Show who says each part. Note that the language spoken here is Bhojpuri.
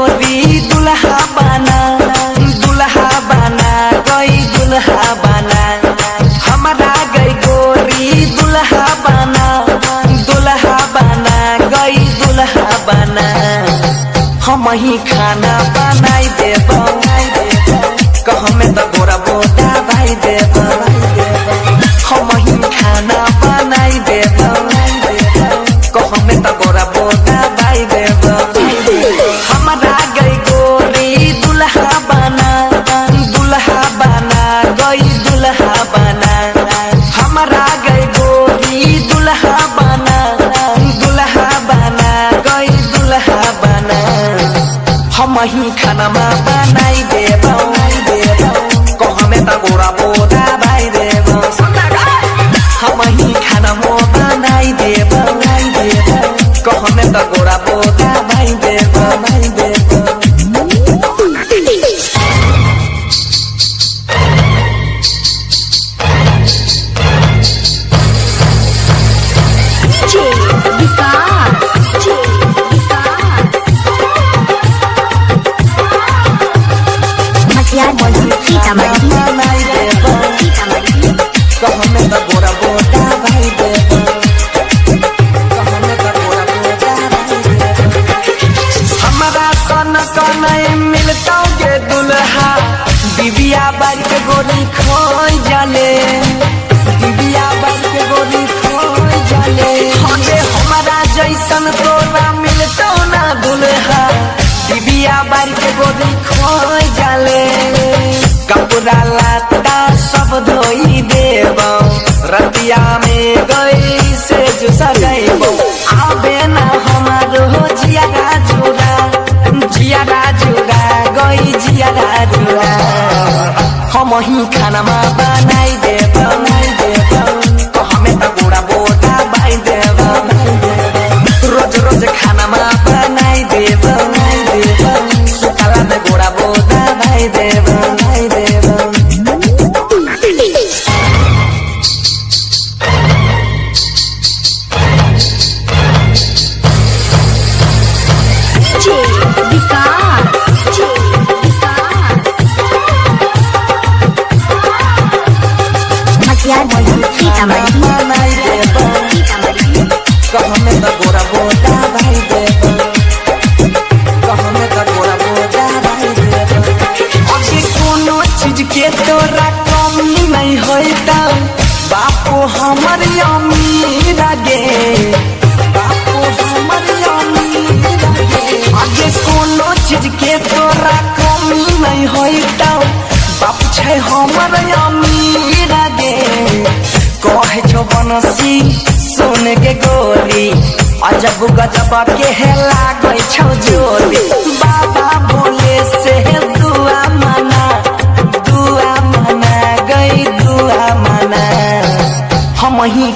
Speaker 1: गोरी दुल्हा बना गई दुल्हा बना। हमारा गई गोरी दुल्हा बना गई दुल्हा बना। हम ही खाना बनाई देब कहमे तो गोरा बोटा भाई देब। हम ही खाना बनाई देब कहमे तो गोरा बोटा भाई देब। हमारा गई गोरी दुल्हा बना गई दुल्हा बना। हमारा गई गोरी दुल्हा बना गई दुल्हा बना। हम ही खाना बनाई देब कहमे तो गोरा बोटा भाई देब। हम ही खाना बनाई देब कहमे तो गोरा बोटा भाई देब। कहमे तो गोरा बोटा भाई देब कहमे तो गोरा बोटा भाई देब। हमारा सन कनई मिलता के दुल्हा दिव्या बाई के गोरी खोई जाले दिव्या बाई के गोरी खोई जाले। हमारा जैसन तोरा मिलता ना दुल्हा दिव्या बाई के गोरी खोई जाले। कपड़ा लाता सब धोई देब रतिया में गई से जो सजैबो। आबे ना हमारो जियारा जुड़ा गई जियारा जुड़ा। हम ही खाना बनाई देब कहमे तो गोरा बोटा भाई देब। रोज रोज खाना बनाई देब सुतला में गोरा बोटा भाई देब। कहमे तो गोरा बोटा भाई देब कहमे तो गोरा बोटा भाई देब। अभी कोनो चीज के तोरा कमी नहीं होता बापू हमर अमीर गे बापू हमर अमीर गे। आगे कोनो चीज के तोरा कमी नहीं होता बापू छै हमर अमीर गे। कहे छो बनसी सुन के गोली अजब गजब के लागै छौ जोली। बाबा बोले से दुआ मना गई दुआ मना। हम ही